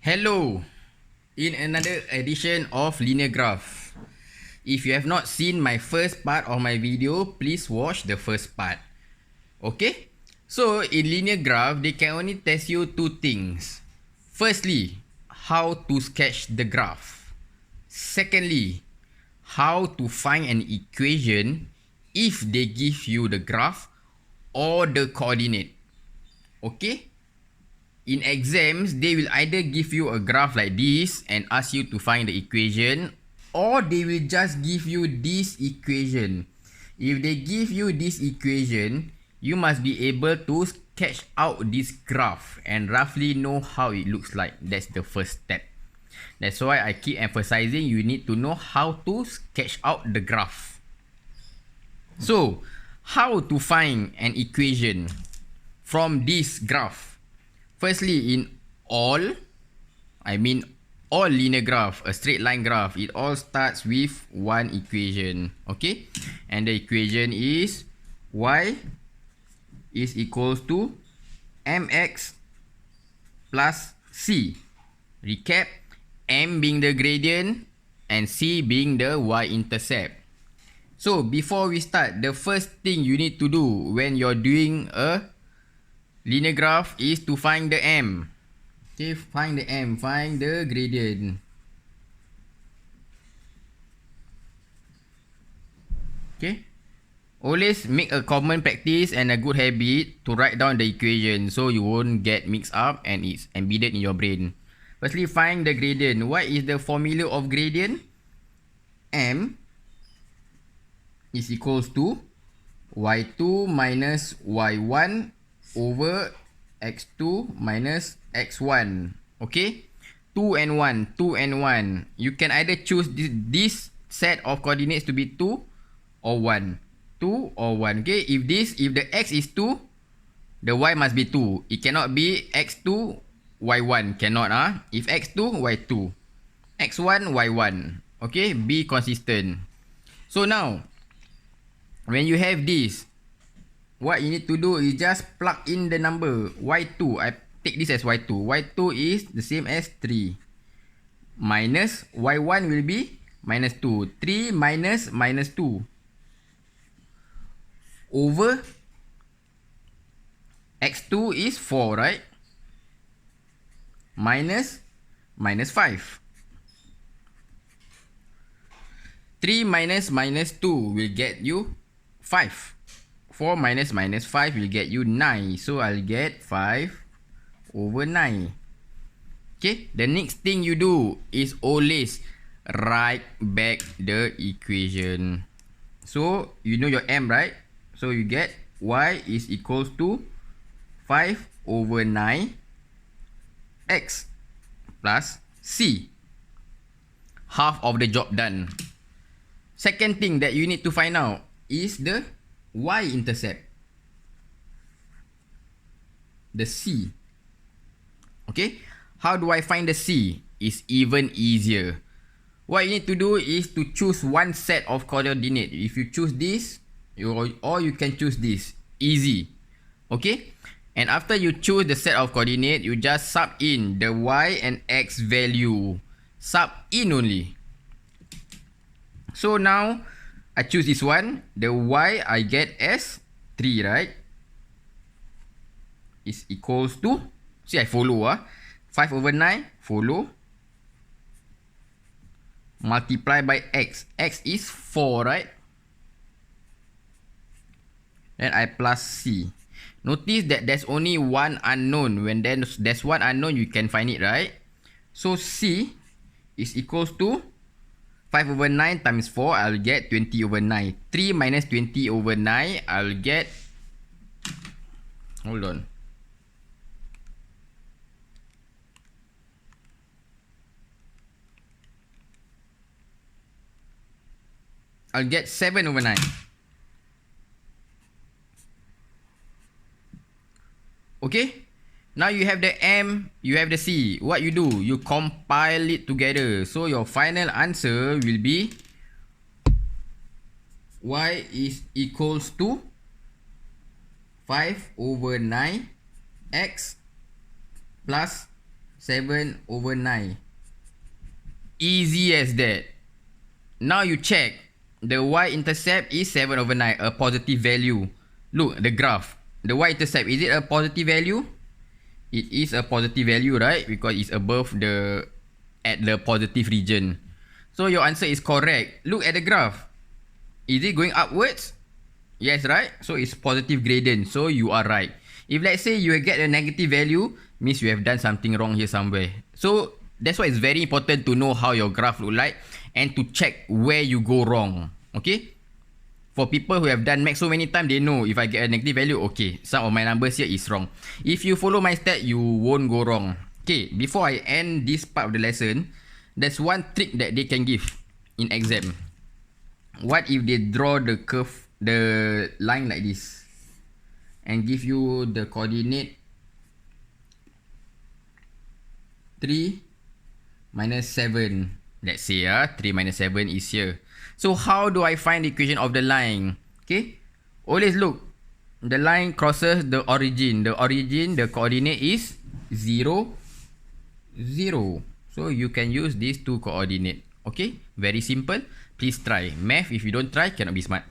Hello, in another edition of Linear Graph. If you have not seen my first part of my video, please watch the first part. Okay? So, in linear graph, they can only test you two things. Firstly, how to sketch the graph. Secondly, how to find an equation if they give you the graph or the coordinate. Okay? In exams, they will either give you a graph like this and ask you to find the equation, or they will just give you this equation. If they give you this equation, you must be able to sketch out this graph and roughly know how it looks like. That's the first step. That's why I keep emphasizing you need to know how to sketch out the graph. So, how to find an equation from this graph? Firstly, in all linear graph, a straight line graph, it all starts with one equation. Okay? And the equation is y is equals to mx plus c. Recap, m being the gradient and c being the y-intercept. So, before we start, the first thing you need to do when you're doing a linear graph is to find the m. Okay, find the m, find the gradient. Okay. Always make a common practice and a good habit to write down the equation so you won't get mixed up and it's embedded in your brain. Firstly, find the gradient. What is the formula of gradient? M is equals to y2 minus y1 over x2 minus x1. Okay, 2 and 1, 2 and 1. You can either choose this set of coordinates to be 2 or 1. 2 or 1. Okay, if the x is 2, the y must be 2. It cannot be x2 y1. Cannot. If x2 y2, x1 y1. Okay, be consistent. So now, when you have this, what you need to do is just plug in the number y2. I take this as y2. y2 is the same as 3. Minus y1 will be minus 2. 3 minus minus 2. Over x2 is 4, right? Minus minus 5. 3 minus minus 2 will get you 5. 4 minus minus 5 will get you 9. So I'll get 5 over 9. Okay, the next thing you do is always write back the equation. So you know your m, right? So you get y is equals to 5 over 9 x plus c. Half of the job done. Second thing that you need to find out is the y-intercept. The c. Okay, how do I find the c? It's even easier. What you need to do is to choose one set of coordinate. If you choose this, or you can choose this. Easy. Okay, and after you choose the set of coordinate, you just sub in the y and x value. Sub in only. So now I choose this one. The y I get as 3, right? Is equals to, see, I follow 5 over 9, follow. Multiply by x. X is 4, right? Then I plus c. Notice that there's only one unknown. When there's one unknown, you can find it, right? So c is equals to 5 over 9 times 4, I'll get 20 over 9. 3 minus 20 over 9, I'll get... Hold on. I'll get 7 over 9. Okay? Now you have the M, you have the C. What you do? You compile it together. So your final answer will be y is equals to 5 over 9 x plus 7/9. Easy as that. Now you check. The y-intercept is 7/9, a positive value. Look, the graph. The y-intercept, is it a positive value? It is a positive value, right? Because it's above at the positive region. So your answer is correct. Look at the graph. Is it going upwards? Yes, right? So it's positive gradient. So you are right. If let's say you get a negative value, means you have done something wrong here somewhere. So that's why it's very important to know how your graph look like and to check where you go wrong. Okay? For people who have done math so many times, they know if I get a negative value, okay, some of my numbers here is wrong. If you follow my step, you won't go wrong. Okay, before I end this part of the lesson, there's one trick that they can give in exam. What if they draw the curve, the line like this, and give you the coordinate 3 minus 7. Let's say 3 minus 7 is here. So how do I find the equation of the line? Okay, always look. The line crosses the origin. The origin, the coordinate is 0, 0. So you can use these two coordinate. Okay, very simple. Please try. Math, if you don't try, cannot be smart.